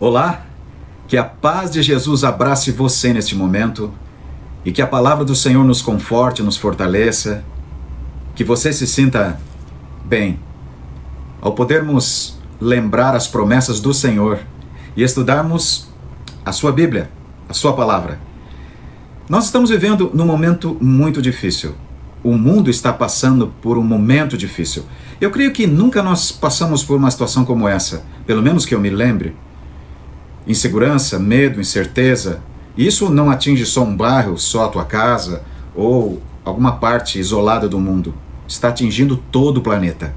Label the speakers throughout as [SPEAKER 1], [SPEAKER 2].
[SPEAKER 1] Olá, que a paz de Jesus abrace você neste momento e que a palavra do Senhor nos conforte, nos fortaleça, que você se sinta bem ao podermos lembrar as promessas do Senhor e estudarmos a sua Bíblia, a sua palavra. Nós estamos vivendo num momento muito difícil. O mundo está passando por um momento difícil. Eu creio que nunca nós passamos por uma situação como essa, pelo menos que eu me lembre. Insegurança, medo, incerteza. Isso não atinge só um bairro, só a tua casa ou alguma parte isolada do mundo. Está atingindo todo o planeta.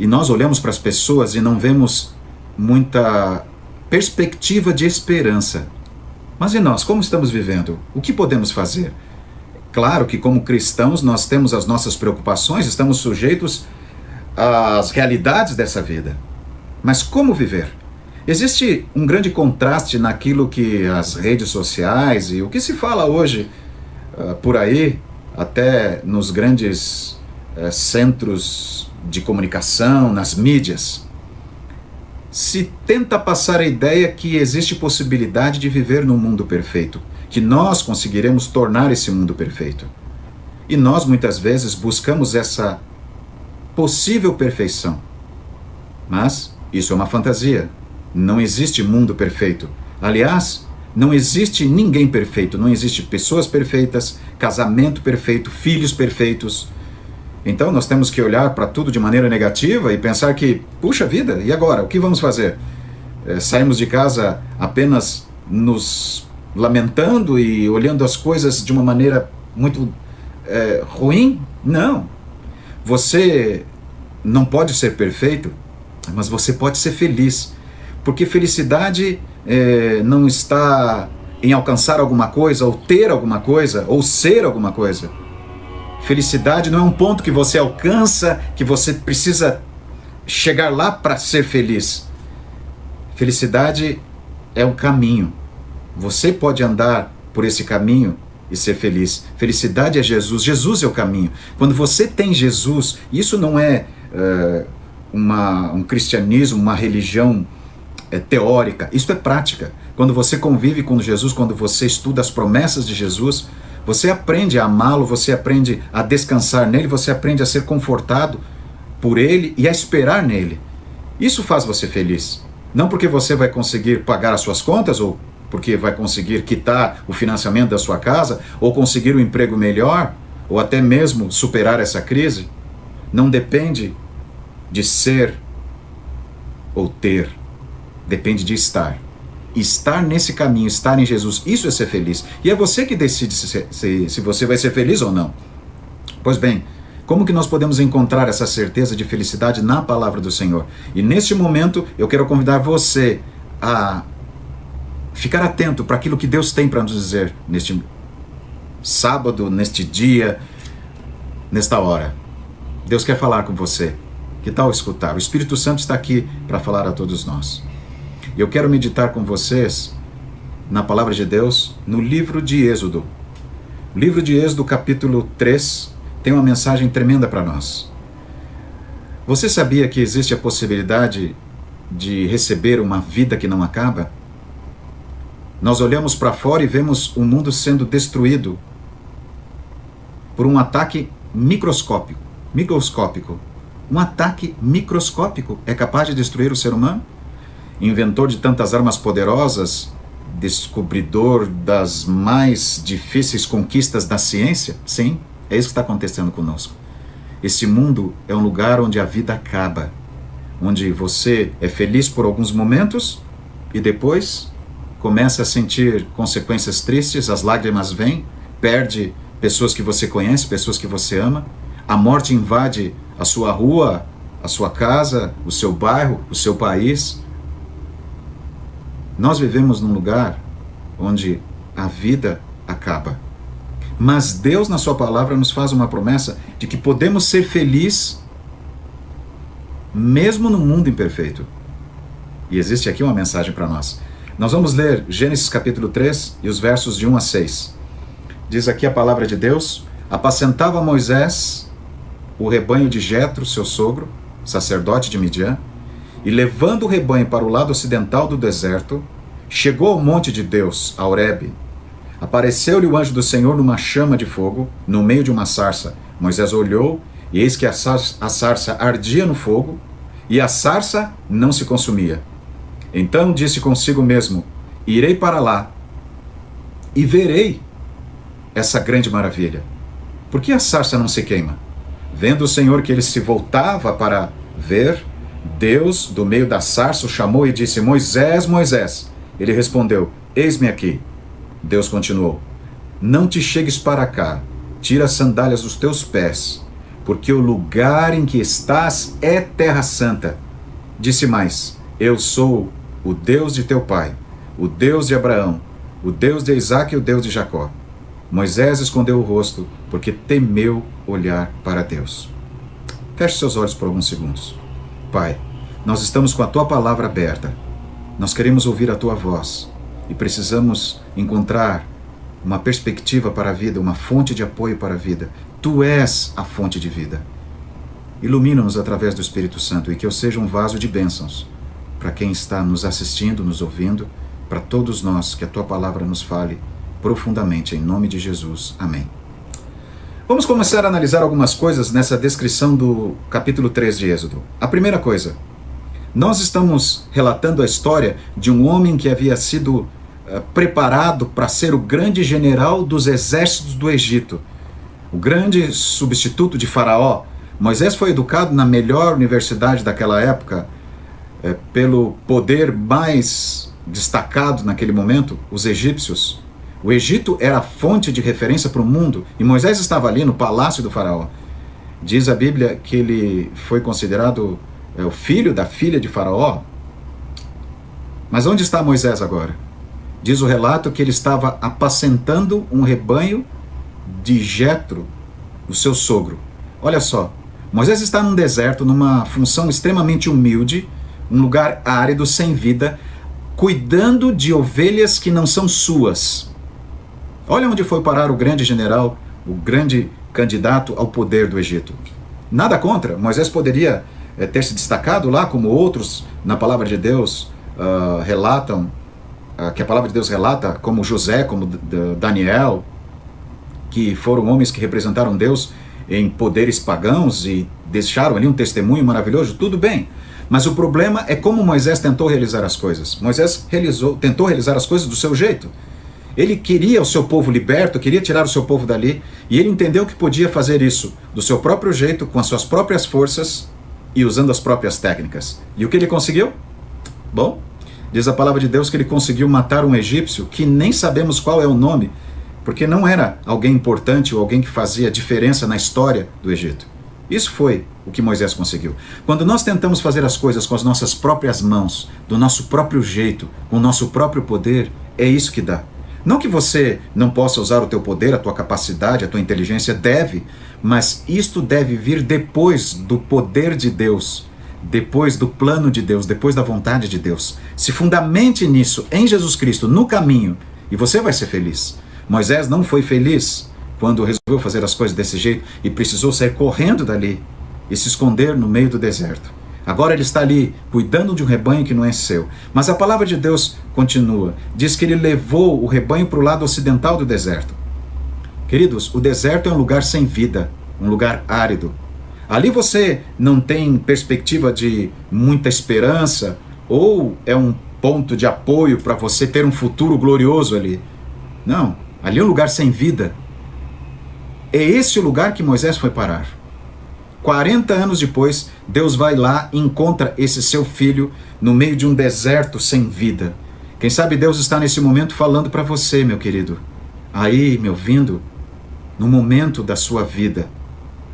[SPEAKER 1] E nós olhamos para as pessoas e não vemos muita perspectiva de esperança. Mas e nós, como estamos vivendo? O que podemos fazer? Claro que como cristãos nós temos as nossas preocupações, estamos sujeitos às realidades dessa vida. Mas como viver? Existe um grande contraste naquilo que as redes sociais e o que se fala hoje por aí, até nos grandes centros de comunicação, nas mídias. Se tenta passar a ideia que existe possibilidade de viver num mundo perfeito, que nós conseguiremos tornar esse mundo perfeito. E nós muitas vezes buscamos essa possível perfeição. Mas isso é uma fantasia. Não existe mundo perfeito. Aliás, não existe ninguém perfeito. Não existe pessoas perfeitas, casamento perfeito, filhos perfeitos. Então nós temos que olhar para tudo de maneira negativa e pensar que, puxa vida, e agora? O que vamos fazer? Saímos de casa apenas nos lamentando e olhando as coisas de uma maneira muito ruim? Não. Você não pode ser perfeito, mas você pode ser feliz. Porque felicidade não está em alcançar alguma coisa, ou ter alguma coisa, ou ser alguma coisa. Felicidade não é um ponto que você alcança, que você precisa chegar lá para ser feliz. Felicidade é um caminho. Você pode andar por esse caminho e ser feliz. Felicidade é Jesus. Jesus é o caminho. Quando você tem Jesus, isso não é um cristianismo, uma religião teórica. Isso é prática. Quando você convive com Jesus, quando você estuda as promessas de Jesus, você aprende a amá-lo, você aprende a descansar nele, você aprende a ser confortado por ele e a esperar nele. Isso faz você feliz. Não porque você vai conseguir pagar as suas contas, ou porque vai conseguir quitar o financiamento da sua casa, ou conseguir um emprego melhor, ou até mesmo superar essa crise. Não depende de ser ou ter. Depende de estar. Estar nesse caminho, estar em Jesus, isso é ser feliz. E é você que decide se você vai ser feliz ou não. Pois bem, como que nós podemos encontrar essa certeza de felicidade na palavra do Senhor? E neste momento eu quero convidar você a ficar atento para aquilo que Deus tem para nos dizer neste sábado, neste dia, nesta hora. Deus quer falar com você. Que tal escutar? O Espírito Santo está aqui para falar a todos nós. Eu quero meditar com vocês na palavra de Deus no livro de Êxodo. O livro de Êxodo, capítulo 3, tem uma mensagem tremenda para nós. Você sabia que existe a possibilidade de receber uma vida que não acaba? Nós olhamos para fora e vemos o mundo sendo destruído por um ataque microscópico. Um ataque microscópico é capaz de destruir o ser humano? Inventor de tantas armas poderosas, descobridor das mais difíceis conquistas da ciência? Sim, é isso que está acontecendo conosco. Esse mundo é um lugar onde a vida acaba, onde você é feliz por alguns momentos e depois começa a sentir consequências tristes, as lágrimas vêm, perde pessoas que você conhece, pessoas que você ama, a morte invade a sua rua, a sua casa, o seu bairro, o seu país. Nós vivemos num lugar onde a vida acaba. Mas Deus, na sua palavra, nos faz uma promessa de que podemos ser felizes mesmo no mundo imperfeito. E existe aqui uma mensagem para nós. Nós vamos ler Gênesis capítulo 3 e os versos de 1 a 6. Diz aqui a palavra de Deus: apacentava Moisés o rebanho de Jetro, seu sogro, sacerdote de Midian, e levando o rebanho para o lado ocidental do deserto, chegou ao monte de Deus, a Horebe. Apareceu-lhe o anjo do Senhor numa chama de fogo, no meio de uma sarça. Moisés olhou, e eis que a sarça ardia no fogo, e a sarça não se consumia. Então disse consigo mesmo: irei para lá, e verei essa grande maravilha. Por que a sarça não se queima? Vendo o Senhor que ele se voltava para ver, Deus, do meio da sarça, o chamou e disse: Moisés, Moisés. Ele respondeu: eis-me aqui. Deus continuou: não te chegues para cá, tira as sandálias dos teus pés, porque o lugar em que estás é terra santa. Disse mais: eu sou o Deus de teu pai, o Deus de Abraão, o Deus de Isaque e o Deus de Jacó. Moisés escondeu o rosto, porque temeu olhar para Deus. Feche seus olhos por alguns segundos. Pai, nós estamos com a Tua palavra aberta. Nós queremos ouvir a Tua voz e precisamos encontrar uma perspectiva para a vida, uma fonte de apoio para a vida. Tu és a fonte de vida. Ilumina-nos através do Espírito Santo e que eu seja um vaso de bênçãos para quem está nos assistindo, nos ouvindo, para todos nós, que a Tua palavra nos fale profundamente, em nome de Jesus. Amém. Vamos começar a analisar algumas coisas nessa descrição do capítulo 3 de Êxodo. A primeira coisa, nós estamos relatando a história de um homem que havia sido preparado para ser o grande general dos exércitos do Egito, o grande substituto de Faraó. Moisés foi educado na melhor universidade daquela época, pelo poder mais destacado naquele momento, os egípcios. O Egito era a fonte de referência para o mundo, e Moisés estava ali no palácio do faraó. Diz a Bíblia que ele foi considerado o filho da filha de Faraó. Mas onde está Moisés agora? Diz o relato que ele estava apacentando um rebanho de Jetro, o seu sogro. Olha só, Moisés está num deserto, numa função extremamente humilde, um lugar árido, sem vida, cuidando de ovelhas que não são suas. Olha onde foi parar o grande general, o grande candidato ao poder do Egito. Nada contra, Moisés poderia ter se destacado lá, como outros na palavra de Deus relatam, que a palavra de Deus relata, como José, como Daniel, que foram homens que representaram Deus em poderes pagãos e deixaram ali um testemunho maravilhoso. Tudo bem, mas o problema é como Moisés tentou realizar as coisas. Moisés tentou realizar as coisas do seu jeito. Ele queria o seu povo liberto, queria tirar o seu povo dali, e ele entendeu que podia fazer isso do seu próprio jeito, com as suas próprias forças e usando as próprias técnicas. E o que ele conseguiu? Bom, diz a palavra de Deus que ele conseguiu matar um egípcio que nem sabemos qual é o nome, porque não era alguém importante ou alguém que fazia diferença na história do Egito. Isso foi o que Moisés conseguiu. Quando nós tentamos fazer as coisas com as nossas próprias mãos, do nosso próprio jeito, com o nosso próprio poder, é isso que dá. Não que você não possa usar o teu poder, a tua capacidade, a tua inteligência, deve, mas isto deve vir depois do poder de Deus, depois do plano de Deus, depois da vontade de Deus. Se fundamente nisso, em Jesus Cristo, no caminho, e você vai ser feliz. Moisés não foi feliz quando resolveu fazer as coisas desse jeito e precisou sair correndo dali e se esconder no meio do deserto. Agora ele está ali, cuidando de um rebanho que não é seu. Mas a palavra de Deus continua. Diz que ele levou o rebanho para o lado ocidental do deserto. Queridos, o deserto é um lugar sem vida, um lugar árido. Ali você não tem perspectiva de muita esperança, ou é um ponto de apoio para você ter um futuro glorioso ali. Não, ali é um lugar sem vida. É esse o lugar que Moisés foi parar. 40 anos depois, Deus vai lá e encontra esse seu filho no meio de um deserto sem vida. Quem sabe Deus está nesse momento falando para você, meu querido, aí me ouvindo, no momento da sua vida,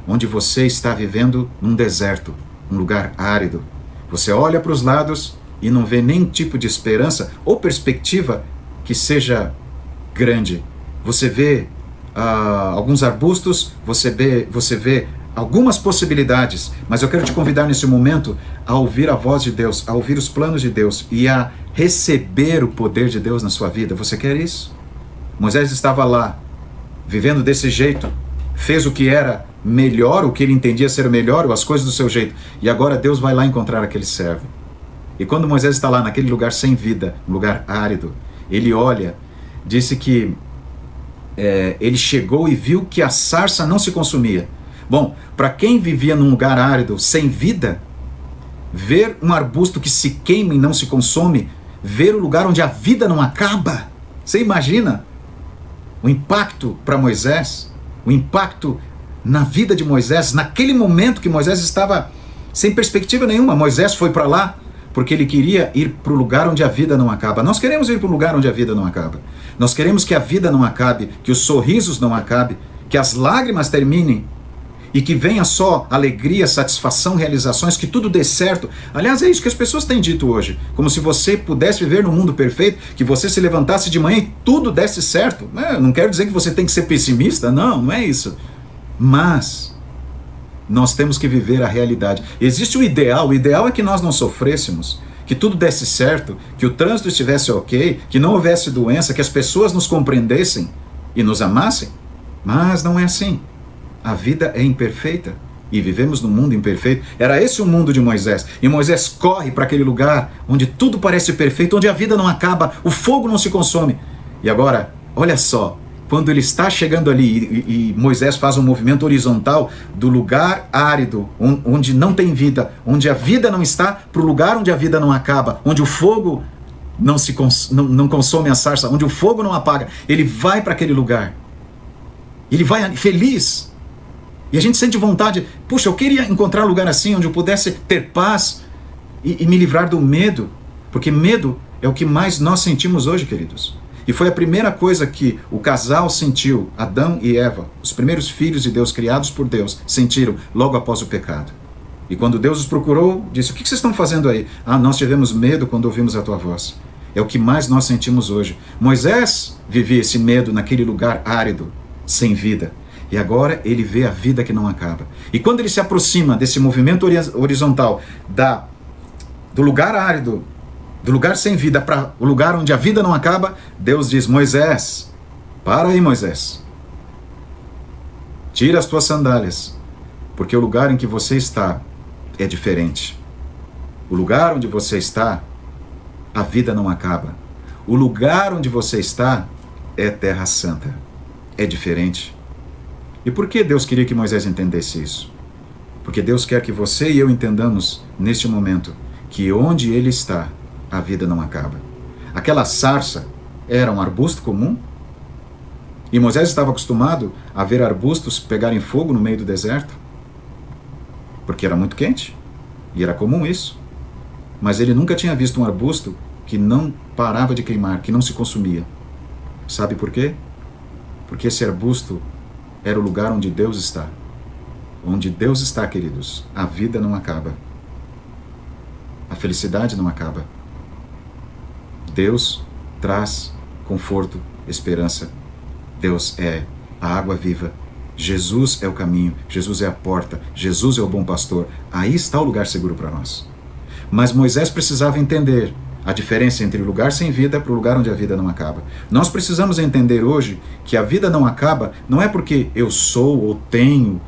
[SPEAKER 1] onde você está vivendo num deserto, um lugar árido. Você olha para os lados e não vê nenhum tipo de esperança ou perspectiva que seja grande. Você vê alguns arbustos, você vê algumas possibilidades, mas eu quero te convidar nesse momento a ouvir a voz de Deus, a ouvir os planos de Deus e a receber o poder de Deus na sua vida. Você quer isso? Moisés estava lá, vivendo desse jeito, fez o que era melhor, o que ele entendia ser o melhor, ou as coisas do seu jeito, e agora Deus vai lá encontrar aquele servo. E quando Moisés está lá naquele lugar sem vida, um lugar árido, ele olha, disse que ele chegou e viu que a sarça não se consumia. Bom, para quem vivia num lugar árido, sem vida, ver um arbusto que se queima e não se consome, ver o lugar onde a vida não acaba, você imagina o impacto para Moisés, o impacto na vida de Moisés, naquele momento que Moisés estava sem perspectiva nenhuma. Moisés foi para lá porque ele queria ir para o lugar onde a vida não acaba. Nós queremos ir para o lugar onde a vida não acaba. Nós queremos que a vida não acabe, que os sorrisos não acabem, que as lágrimas terminem e que venha só alegria, satisfação, realizações, que tudo dê certo. Aliás, é isso que as pessoas têm dito hoje, como se você pudesse viver num mundo perfeito, que você se levantasse de manhã e tudo desse certo. Não quero dizer que você tem que ser pessimista, não é isso. Mas nós temos que viver a realidade. Existe o ideal é que nós não sofrêssemos, que tudo desse certo, que o trânsito estivesse ok, que não houvesse doença, que as pessoas nos compreendessem e nos amassem, mas não é assim. A vida é imperfeita e vivemos num mundo imperfeito. Era esse o mundo de Moisés. E Moisés corre para aquele lugar onde tudo parece perfeito, onde a vida não acaba, o fogo não se consome. E agora, olha só, quando ele está chegando ali e Moisés faz um movimento horizontal do lugar árido, onde não tem vida, onde a vida não está, para o lugar onde a vida não acaba, onde o fogo não consome a sarça, onde o fogo não apaga, ele vai para aquele lugar. Ele vai feliz. E a gente sente vontade, puxa, eu queria encontrar um lugar assim, onde eu pudesse ter paz e me livrar do medo, porque medo é o que mais nós sentimos hoje, queridos. E foi a primeira coisa que o casal sentiu, Adão e Eva, os primeiros filhos de Deus, criados por Deus, sentiram logo após o pecado. E quando Deus os procurou, disse, o que vocês estão fazendo aí? Nós tivemos medo quando ouvimos a tua voz. É o que mais nós sentimos hoje. Moisés vivia esse medo naquele lugar árido, sem vida. E agora ele vê a vida que não acaba. E quando ele se aproxima desse movimento horizontal, do lugar árido, do lugar sem vida para o lugar onde a vida não acaba, Deus diz, Moisés, para aí, Moisés. Tira as tuas sandálias, porque o lugar em que você está é diferente. O lugar onde você está, a vida não acaba. O lugar onde você está é terra santa. É diferente. E por que Deus queria que Moisés entendesse isso? Porque Deus quer que você e eu entendamos neste momento que onde ele está, a vida não acaba. Aquela sarça era um arbusto comum e Moisés estava acostumado a ver arbustos pegarem fogo no meio do deserto, porque era muito quente e era comum isso. Mas ele nunca tinha visto um arbusto que não parava de queimar, que não se consumia. Sabe por quê? Porque esse arbusto era o lugar onde Deus está. Onde Deus está, queridos, a vida não acaba. A felicidade não acaba. Deus traz conforto, esperança. Deus é a água viva. Jesus é o caminho. Jesus é a porta. Jesus é o bom pastor. Aí está o lugar seguro para nós. Mas Moisés precisava entender a diferença entre o lugar sem vida para o lugar onde a vida não acaba. Nós precisamos entender hoje que a vida não acaba não é porque eu sou ou tenho.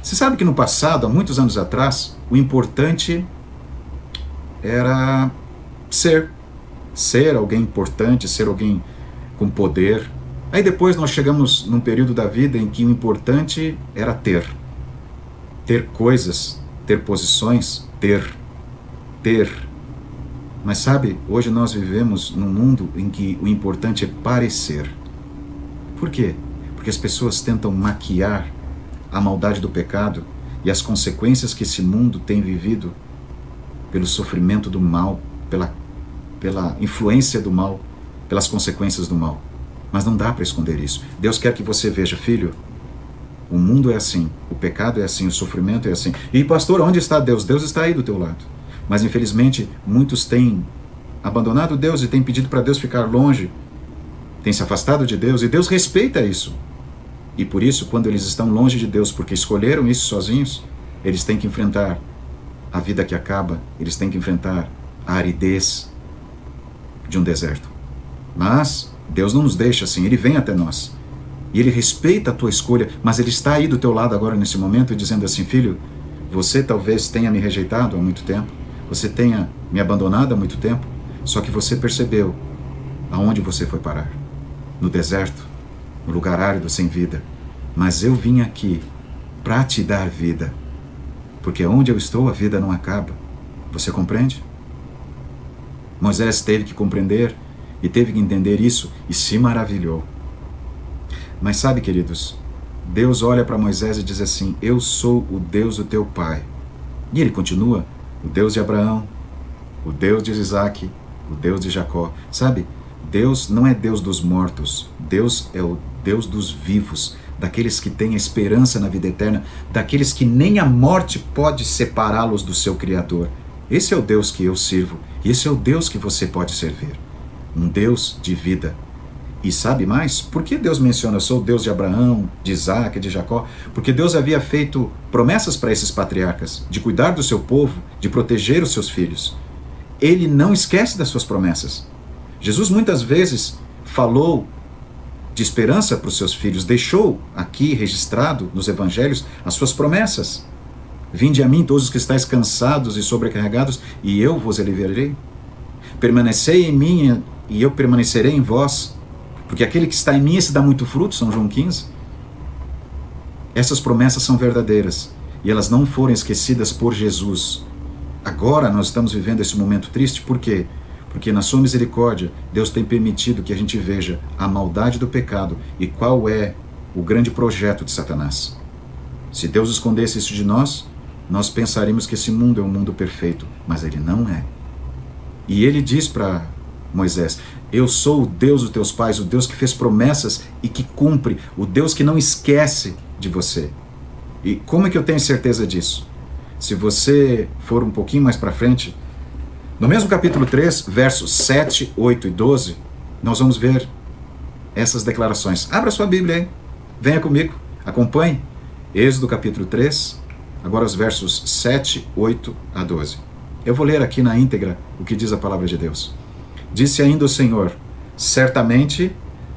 [SPEAKER 1] Você sabe que no passado, há muitos anos atrás, o importante era ser alguém importante, ser alguém com poder. Aí depois nós chegamos num período da vida em que o importante era ter coisas, ter posições, ter. Mas sabe, hoje nós vivemos num mundo em que o importante é parecer. Por quê? Porque as pessoas tentam maquiar a maldade do pecado e as consequências que esse mundo tem vivido pelo sofrimento do mal, pela influência do mal, pelas consequências do mal. Mas não dá para esconder isso. Deus quer que você veja, filho, o mundo é assim, o pecado é assim, o sofrimento é assim. E pastor, onde está Deus? Deus está aí do teu lado. Mas infelizmente muitos têm abandonado Deus e têm pedido para Deus ficar longe, têm se afastado de Deus e Deus respeita isso. E por isso, quando eles estão longe de Deus porque escolheram isso sozinhos, eles têm que enfrentar a vida que acaba, eles têm que enfrentar a aridez de um deserto. Mas Deus não nos deixa assim, Ele vem até nós. E Ele respeita a tua escolha, mas Ele está aí do teu lado agora nesse momento dizendo assim, filho, você talvez tenha me rejeitado há muito tempo, você tenha me abandonado há muito tempo, só que você percebeu aonde você foi parar. No deserto, no lugar árido, sem vida. Mas eu vim aqui para te dar vida, porque onde eu estou a vida não acaba. Você compreende? Moisés teve que compreender e teve que entender isso e se maravilhou. Mas sabe, queridos, Deus olha para Moisés e diz assim: eu sou o Deus do teu pai. E ele continua: o Deus de Abraão, o Deus de Isaac, o Deus de Jacó. Sabe, Deus não é Deus dos mortos, Deus é o Deus dos vivos, daqueles que têm a esperança na vida eterna, daqueles que nem a morte pode separá-los do seu Criador. Esse é o Deus que eu sirvo, e esse é o Deus que você pode servir. Um Deus de vida. E sabe mais? Por que Deus menciona: eu sou o Deus de Abraão, de Isaac, de Jacó? Porque Deus havia feito promessas para esses patriarcas, de cuidar do seu povo, de proteger os seus filhos. Ele não esquece das suas promessas. Jesus muitas vezes falou de esperança para os seus filhos, deixou aqui registrado nos evangelhos as suas promessas. Vinde a mim todos os que estáis cansados e sobrecarregados, e eu vos aliviarei. Permanecei em mim e eu permanecerei em vós, porque aquele que está em mim, esse dá muito fruto, São João 15. Essas promessas são verdadeiras, e elas não foram esquecidas por Jesus. Agora nós estamos vivendo esse momento triste, por quê? Porque na sua misericórdia, Deus tem permitido que a gente veja a maldade do pecado e qual é o grande projeto de Satanás. Se Deus escondesse isso de nós, nós pensaríamos que esse mundo é um mundo perfeito, mas ele não é. E ele diz para Moisés: eu sou o Deus dos teus pais, o Deus que fez promessas e que cumpre, o Deus que não esquece de você. E como é que eu tenho certeza disso? Se você for um pouquinho mais para frente, no mesmo capítulo 3, versos 7, 8 e 12, nós vamos ver essas declarações. Abra sua Bíblia aí, venha comigo, acompanhe. Êxodo capítulo 3, agora os versos 7, 8 a 12. Eu vou ler aqui na íntegra o que diz a palavra de Deus. Disse ainda o Senhor: certamente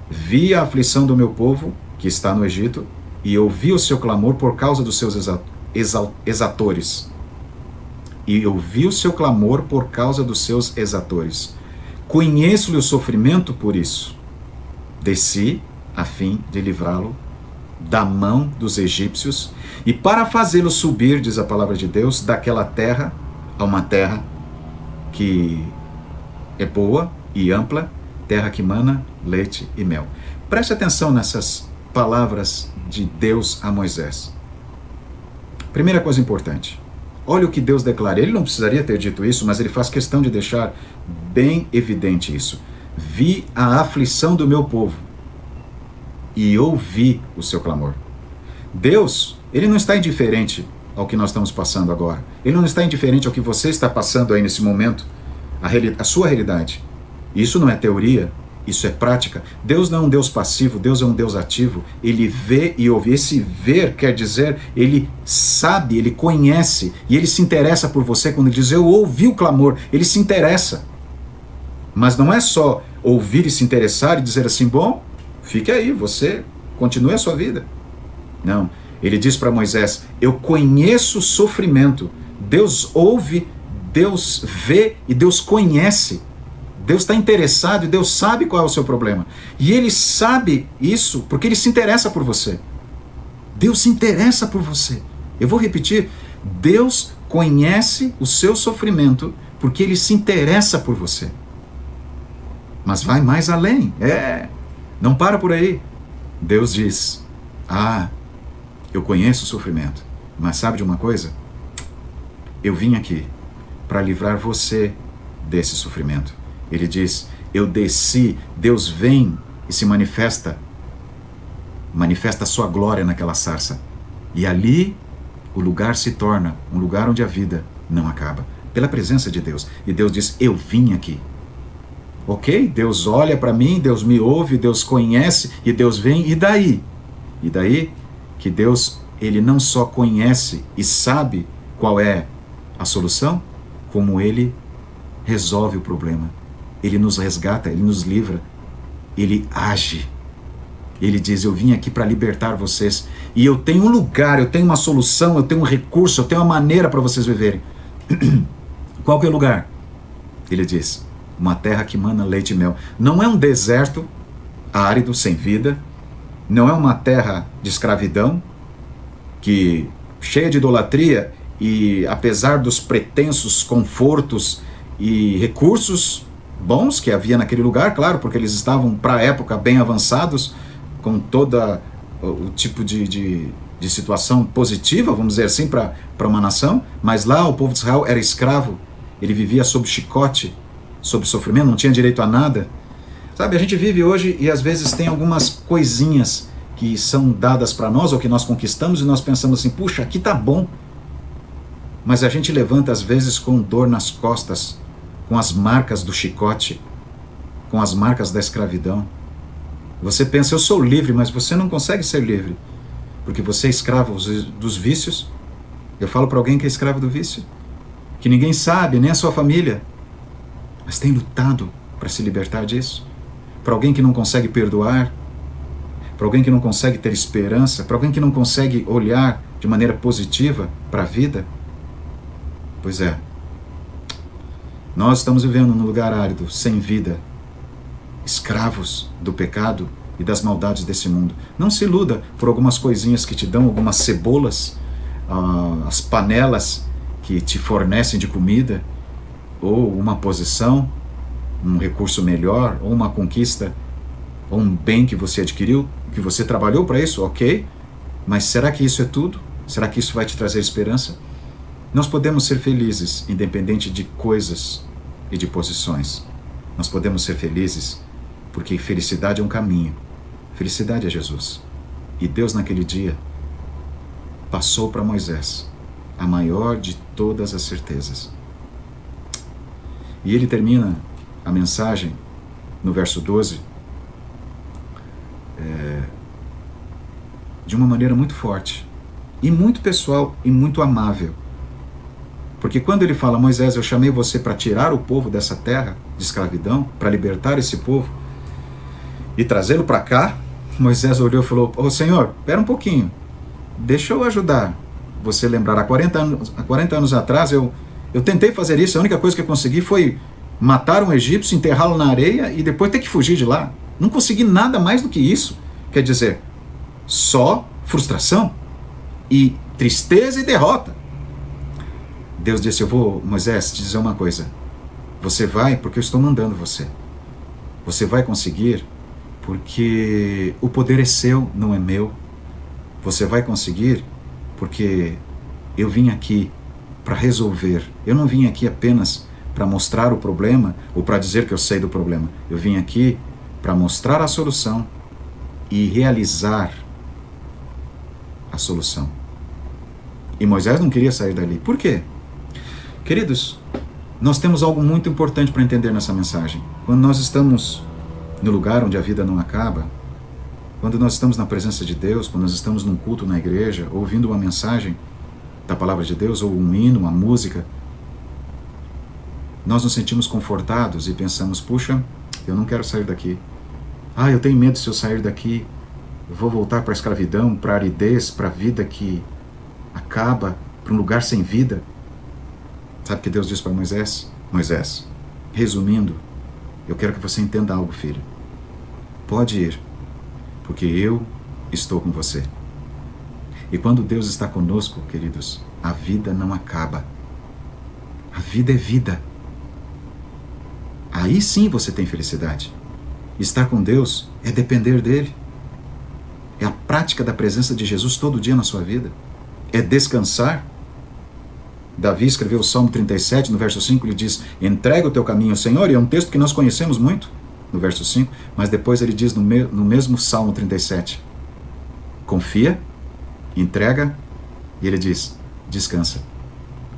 [SPEAKER 1] vi a aflição do meu povo que está no Egito e ouvi o seu clamor por causa dos seus exatores. E ouvi o seu clamor por causa dos seus exatores. Conheço-lhe o sofrimento por isso. Desci a fim de livrá-lo da mão dos egípcios e para fazê-lo subir, diz a palavra de Deus, daquela terra a uma terra que é boa e ampla, terra que mana leite e mel. Preste atenção nessas palavras de Deus a Moisés. Primeira coisa importante. Olha o que Deus declara. Ele não precisaria ter dito isso, mas ele faz questão de deixar bem evidente isso. Vi a aflição do meu povo e ouvi o seu clamor. Deus, ele não está indiferente ao que nós estamos passando agora. Ele não está indiferente ao que você está passando aí nesse momento, a sua realidade. Isso não é teoria, isso é prática. Deus não é um Deus passivo, Deus é um Deus ativo. Ele vê e ouve. Esse ver quer dizer, ele sabe, ele conhece, e ele se interessa por você. Quando ele diz, eu ouvi o clamor, ele se interessa. Mas não é só ouvir e se interessar e dizer assim, bom, fique aí, você continue a sua vida. Não, ele diz para Moisés, eu conheço o sofrimento. Deus ouve, Deus vê e Deus conhece. Deus está interessado e Deus sabe qual é o seu problema. E ele sabe isso porque ele se interessa por você. Deus se interessa por você. Eu vou repetir, Deus conhece o seu sofrimento porque ele se interessa por você. Mas vai mais além. Não para por aí. Deus diz, eu conheço o sofrimento, mas sabe de uma coisa? Eu vim aqui para livrar você desse sofrimento. Ele diz, eu desci, Deus vem e se manifesta a sua glória naquela sarça. E ali o lugar se torna um lugar onde a vida não acaba, pela presença de Deus. E Deus diz, eu vim aqui. Ok? Deus olha para mim, Deus me ouve, Deus conhece e Deus vem, e daí? E daí que Deus, ele não só conhece e sabe qual é a solução, como ele resolve o problema. Ele nos resgata, ele nos livra, ele age. Ele diz, eu vim aqui para libertar vocês, e eu tenho um lugar, eu tenho uma solução, eu tenho um recurso, eu tenho uma maneira para vocês viverem. Qual que é o lugar? Ele diz, uma terra que mana leite e mel. Não é um deserto árido, sem vida. Não é uma terra de escravidão, que cheia de idolatria, e apesar dos pretensos confortos e recursos bons que havia naquele lugar, claro, porque eles estavam para a época bem avançados, com todo o tipo de situação positiva, vamos dizer assim, para uma nação, mas lá o povo de Israel era escravo, ele vivia sob chicote, sob sofrimento, não tinha direito a nada. Sabe, a gente vive hoje e às vezes tem algumas coisinhas que são dadas para nós, ou que nós conquistamos, e nós pensamos assim, puxa, aqui tá bom. Mas a gente levanta às vezes com dor nas costas, com as marcas do chicote, com as marcas da escravidão. Você pensa, eu sou livre, mas você não consegue ser livre, porque você é escravo dos vícios. Eu falo para alguém que é escravo do vício, que ninguém sabe, nem a sua família, mas tem lutado para se libertar disso. Para alguém que não consegue perdoar, para alguém que não consegue ter esperança, para alguém que não consegue olhar de maneira positiva para a vida. Pois é, nós estamos vivendo num lugar árido, sem vida, escravos do pecado e das maldades desse mundo. Não se iluda por algumas coisinhas que te dão, algumas cebolas, as panelas que te fornecem de comida, ou uma posição, um recurso melhor, ou uma conquista, ou um bem que você adquiriu, que você trabalhou para isso, ok, mas será que isso é tudo? Será que isso vai te trazer esperança? Nós podemos ser felizes, independente de coisas e de posições. Nós podemos ser felizes porque felicidade é um caminho. Felicidade é Jesus. E Deus naquele dia passou para Moisés a maior de todas as certezas. E ele termina a mensagem no verso 12 de uma maneira muito forte e muito pessoal e muito amável. Porque quando ele fala, Moisés, eu chamei você para tirar o povo dessa terra de escravidão, para libertar esse povo e trazê-lo para cá, Moisés olhou e falou, Senhor, espera um pouquinho, deixa eu ajudar você a lembrar. Há 40 anos atrás eu tentei fazer isso, a única coisa que eu consegui foi matar um egípcio, enterrá-lo na areia e depois ter que fugir de lá. Não consegui nada mais do que isso. Quer dizer, só frustração e tristeza e derrota. Deus disse, eu vou, Moisés, te dizer uma coisa. Você vai porque eu estou mandando você. Você vai conseguir porque o poder é seu, não é meu. Você vai conseguir porque eu vim aqui para resolver. Eu não vim aqui apenas para mostrar o problema ou para dizer que eu sei do problema. Eu vim aqui para mostrar a solução e realizar a solução. E Moisés não queria sair dali. Por quê? Queridos, nós temos algo muito importante para entender nessa mensagem. Quando nós estamos no lugar onde a vida não acaba, quando nós estamos na presença de Deus, quando nós estamos num culto na igreja, ouvindo uma mensagem da palavra de Deus, ou um hino, uma música, nós nos sentimos confortados e pensamos, puxa, eu não quero sair daqui. Eu tenho medo se eu sair daqui, eu vou voltar para a escravidão, para a aridez, para a vida que acaba, para um lugar sem vida. Sabe o que Deus disse para Moisés? Moisés, resumindo, eu quero que você entenda algo, filho. Pode ir, porque eu estou com você. E quando Deus está conosco, queridos, a vida não acaba. A vida é vida. Aí sim você tem felicidade. Estar com Deus é depender dele. É a prática da presença de Jesus todo dia na sua vida. É descansar. Davi escreveu o Salmo 37, no verso 5, ele diz, entrega o teu caminho ao Senhor, e é um texto que nós conhecemos muito, no verso 5, mas depois ele diz no mesmo Salmo 37, confia, entrega, e ele diz, descansa.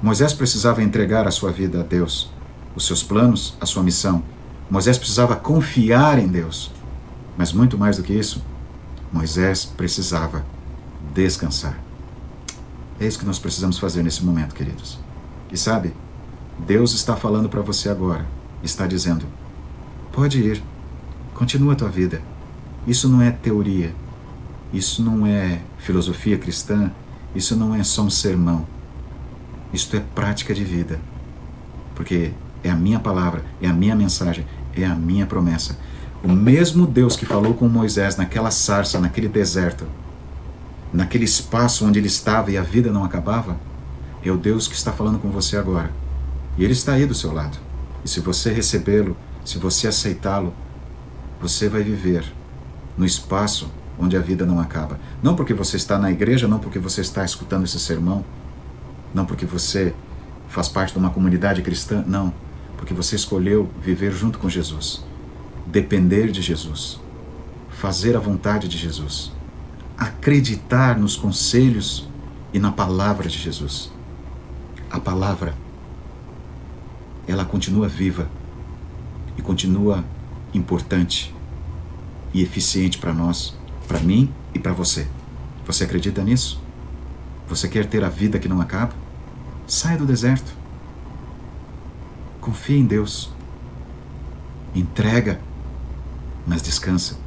[SPEAKER 1] Moisés precisava entregar a sua vida a Deus, os seus planos, a sua missão. Moisés precisava confiar em Deus, mas muito mais do que isso, Moisés precisava descansar. É isso que nós precisamos fazer nesse momento, queridos. E sabe, Deus está falando para você agora, está dizendo, pode ir, continua a tua vida. Isso não é teoria, isso não é filosofia cristã, isso não é só um sermão. Isto é prática de vida. porque é a minha palavra, é a minha mensagem, é a minha promessa. O mesmo Deus que falou com Moisés naquela sarça, naquele deserto, naquele espaço onde ele estava e a vida não acabava, é o Deus que está falando com você agora. E Ele está aí do seu lado. E se você recebê-lo, se você aceitá-lo, você vai viver no espaço onde a vida não acaba. Não porque você está na igreja, não porque você está escutando esse sermão, não porque você faz parte de uma comunidade cristã, não. Porque você escolheu viver junto com Jesus, depender de Jesus, fazer a vontade de Jesus, acreditar nos conselhos e na palavra de Jesus. A palavra, ela continua viva e continua importante e eficiente para nós, para mim e para você. Você acredita nisso? Você quer ter a vida que não acaba? Saia do deserto. Confie em Deus. Entrega, mas descansa.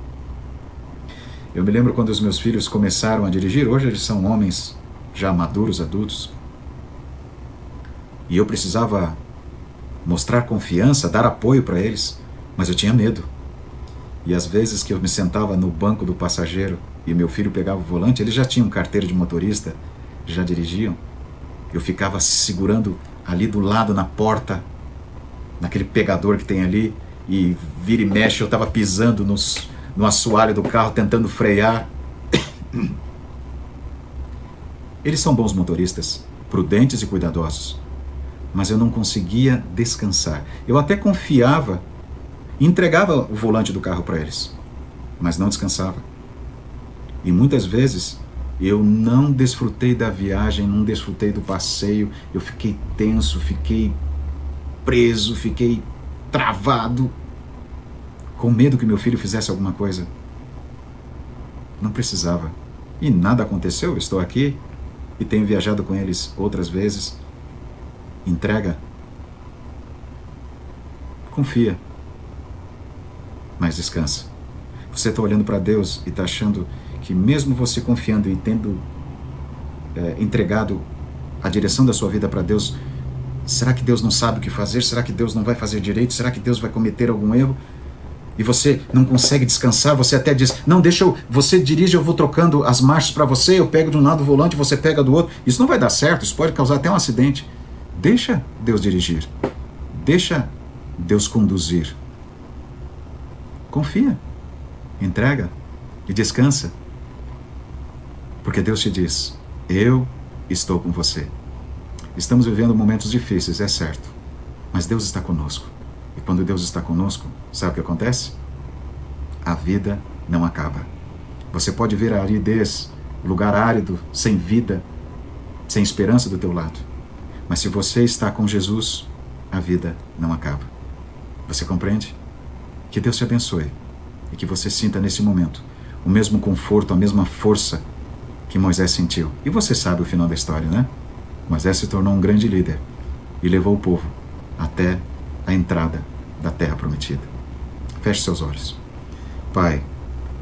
[SPEAKER 1] Eu me lembro quando os meus filhos começaram a dirigir. Hoje eles são homens já maduros, adultos. E eu precisava mostrar confiança, dar apoio para eles, mas eu tinha medo. E às vezes que eu me sentava no banco do passageiro e meu filho pegava o volante, eles já tinham carteira de motorista, já dirigiam. Eu ficava segurando ali do lado na porta, naquele pegador que tem ali, e vira e mexe, eu estava pisando no assoalho do carro, tentando frear. Eles são bons motoristas, prudentes e cuidadosos, mas eu não conseguia descansar. Eu até confiava, entregava o volante do carro para eles, mas não descansava. E muitas vezes eu não desfrutei da viagem, não desfrutei do passeio, eu fiquei tenso, fiquei preso, fiquei travado, com medo que meu filho fizesse alguma coisa. Não precisava. E nada aconteceu, eu estou aqui e tenho viajado com eles outras vezes. Entrega. Confia. Mas descansa. Você está olhando para Deus e está achando que mesmo você confiando e tendo entregado a direção da sua vida para Deus, será que Deus não sabe o que fazer? Será que Deus não vai fazer direito? Será que Deus vai cometer algum erro? E você não consegue descansar, você até diz, não, você dirige, eu vou trocando as marchas para você, eu pego de um lado o volante, você pega do outro. Isso não vai dar certo, isso pode causar até um acidente. Deixa Deus dirigir. Deixa Deus conduzir. Confia, entrega e descansa. Porque Deus te diz, eu estou com você. Estamos vivendo momentos difíceis, é certo, mas Deus está conosco. E quando Deus está conosco, sabe o que acontece? A vida não acaba. Você pode ver a aridez, lugar árido, sem vida, sem esperança do teu lado. Mas se você está com Jesus, a vida não acaba. Você compreende? Que Deus te abençoe e que você sinta nesse momento o mesmo conforto, a mesma força que Moisés sentiu. E você sabe o final da história, né? Moisés se tornou um grande líder e levou o povo até a entrada da terra prometida. Feche seus olhos. Pai,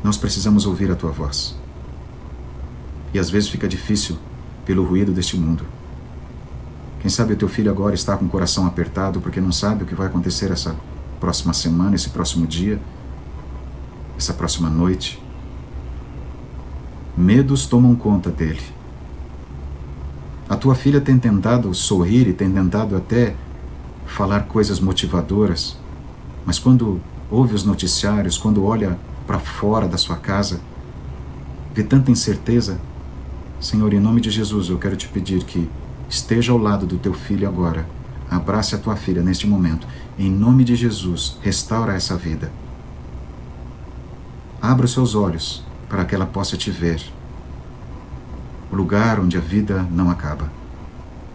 [SPEAKER 1] nós precisamos ouvir a Tua voz. E às vezes fica difícil pelo ruído deste mundo. Quem sabe o teu filho agora está com o coração apertado porque não sabe o que vai acontecer essa próxima semana, esse próximo dia, essa próxima noite. Medos tomam conta dele. A tua filha tem tentado sorrir e tem tentado até falar coisas motivadoras, mas quando ouve os noticiários, quando olha para fora da sua casa, vê tanta incerteza. Senhor, em nome de Jesus, eu quero te pedir que esteja ao lado do teu filho agora. Abrace a tua filha neste momento. Em nome de Jesus, restaura essa vida. Abra os seus olhos para que ela possa te ver. O lugar onde a vida não acaba.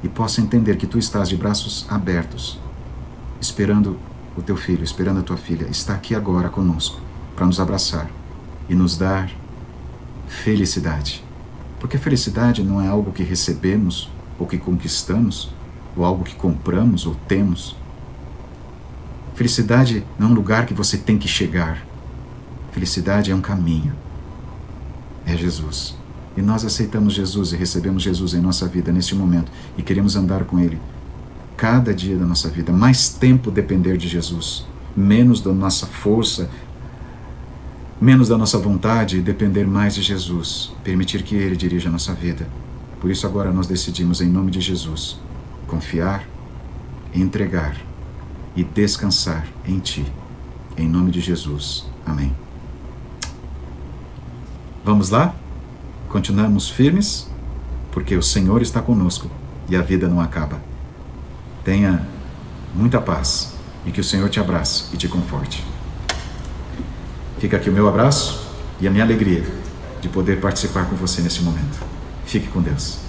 [SPEAKER 1] E possa entender que tu estás de braços abertos, esperando o teu filho, esperando a tua filha. Está aqui agora conosco para nos abraçar e nos dar felicidade. Porque felicidade não é algo que recebemos ou que conquistamos, ou algo que compramos ou temos. Felicidade não é um lugar que você tem que chegar. Felicidade é um caminho. É Jesus. E nós aceitamos Jesus e recebemos Jesus em nossa vida neste momento e queremos andar com Ele cada dia da nossa vida. Mais tempo depender de Jesus. Menos da nossa força, menos da nossa vontade, depender mais de Jesus. Permitir que Ele dirija a nossa vida. Por isso agora nós decidimos, em nome de Jesus, confiar, entregar e descansar em Ti. Em nome de Jesus. Amém. Vamos lá? Continuamos firmes, porque o Senhor está conosco e a vida não acaba. Tenha muita paz e que o Senhor te abrace e te conforte. Fica aqui o meu abraço e a minha alegria de poder participar com você nesse momento. Fique com Deus.